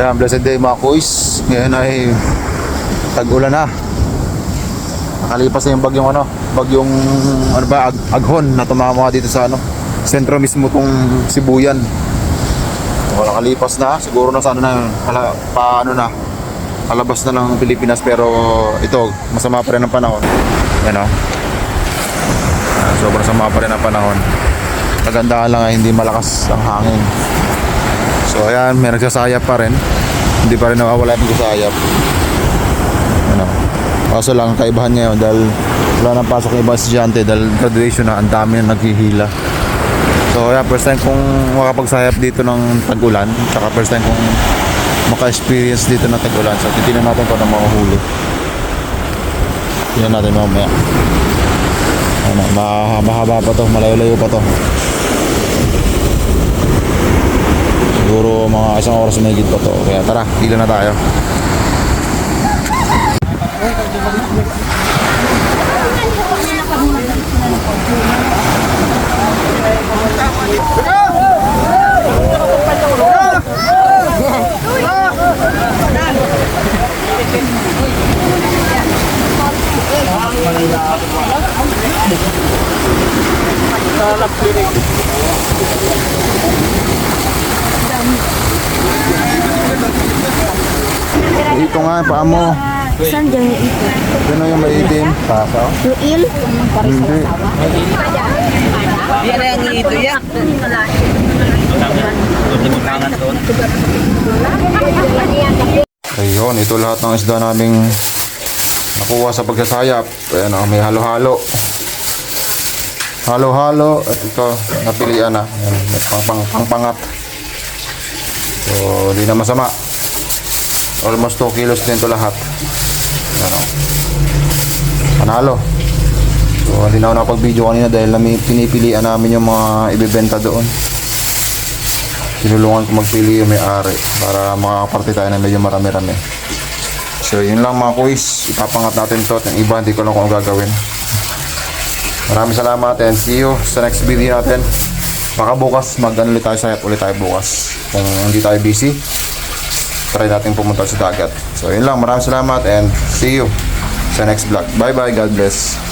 Ayan, blessed day mga kuys. Ngayon ay tag-ulan na. Nakalipas na yung bagyong Aghon na tumama dito sa sentro mismo tong Sibuyan. So, nakalipas na, siguro na palabas na ng Pilipinas, pero ito, masama pa rin ang panahon. Ayan o. Sobrang sama pa rin ang panahon. Kagandahan lang ay hindi malakas ang hangin. So ayan, may nagsasayap pa rin. Hindi pa rin nawawala yung nagsasayap. Kaso lang kaibahan ngayon dahil wala nang pasok ng ibang estudyante dahil graduation na, ang dami na naghihila. So ayan, first time kong makapagsayap dito ng tag-ulan. Tsaka first time kong maka-experience dito ng tag-ulan. So titignan natin kung ano makahuli. Tignan natin mamaya. Mahaba pa to, malayo-layo pa to. Siguro mga isang oras na higit pa to. Kaya tara, hila na tayo. Ito nga, paa mo. Saan dyan yung ito? Ito yung maitim. Tasa? Luil? Hindi. Yan ang ito yan. Ayun, ito lahat ng isda naming nakuha sa pagsasayap. Ayan o, may halo-halo. Halo-halo. At ito, napilian na. Ayan, may pangpangat. So, di na masama. Almost 2 kilos din ito lahat. Ayan o. Panalo. So, hindi na ako nakapag-video kanina dahil pinipilian namin yung mga ibibenta doon. Sinulungan ko magpili yung may-ari para makakaparte tayo na medyo marami-rami. So, yun lang mga kuys. Ipapangat natin to. Yung iba, hindi ko lang kung ano gagawin. Maraming salamat and see you sa next video natin. Baka bukas, mag-ano ulit tayo, sayap ulit tayo bukas. Kung hindi tayo busy, try natin pumunta sa dagat. So, yun lang. Maraming salamat and see you sa next vlog. Bye-bye. God bless.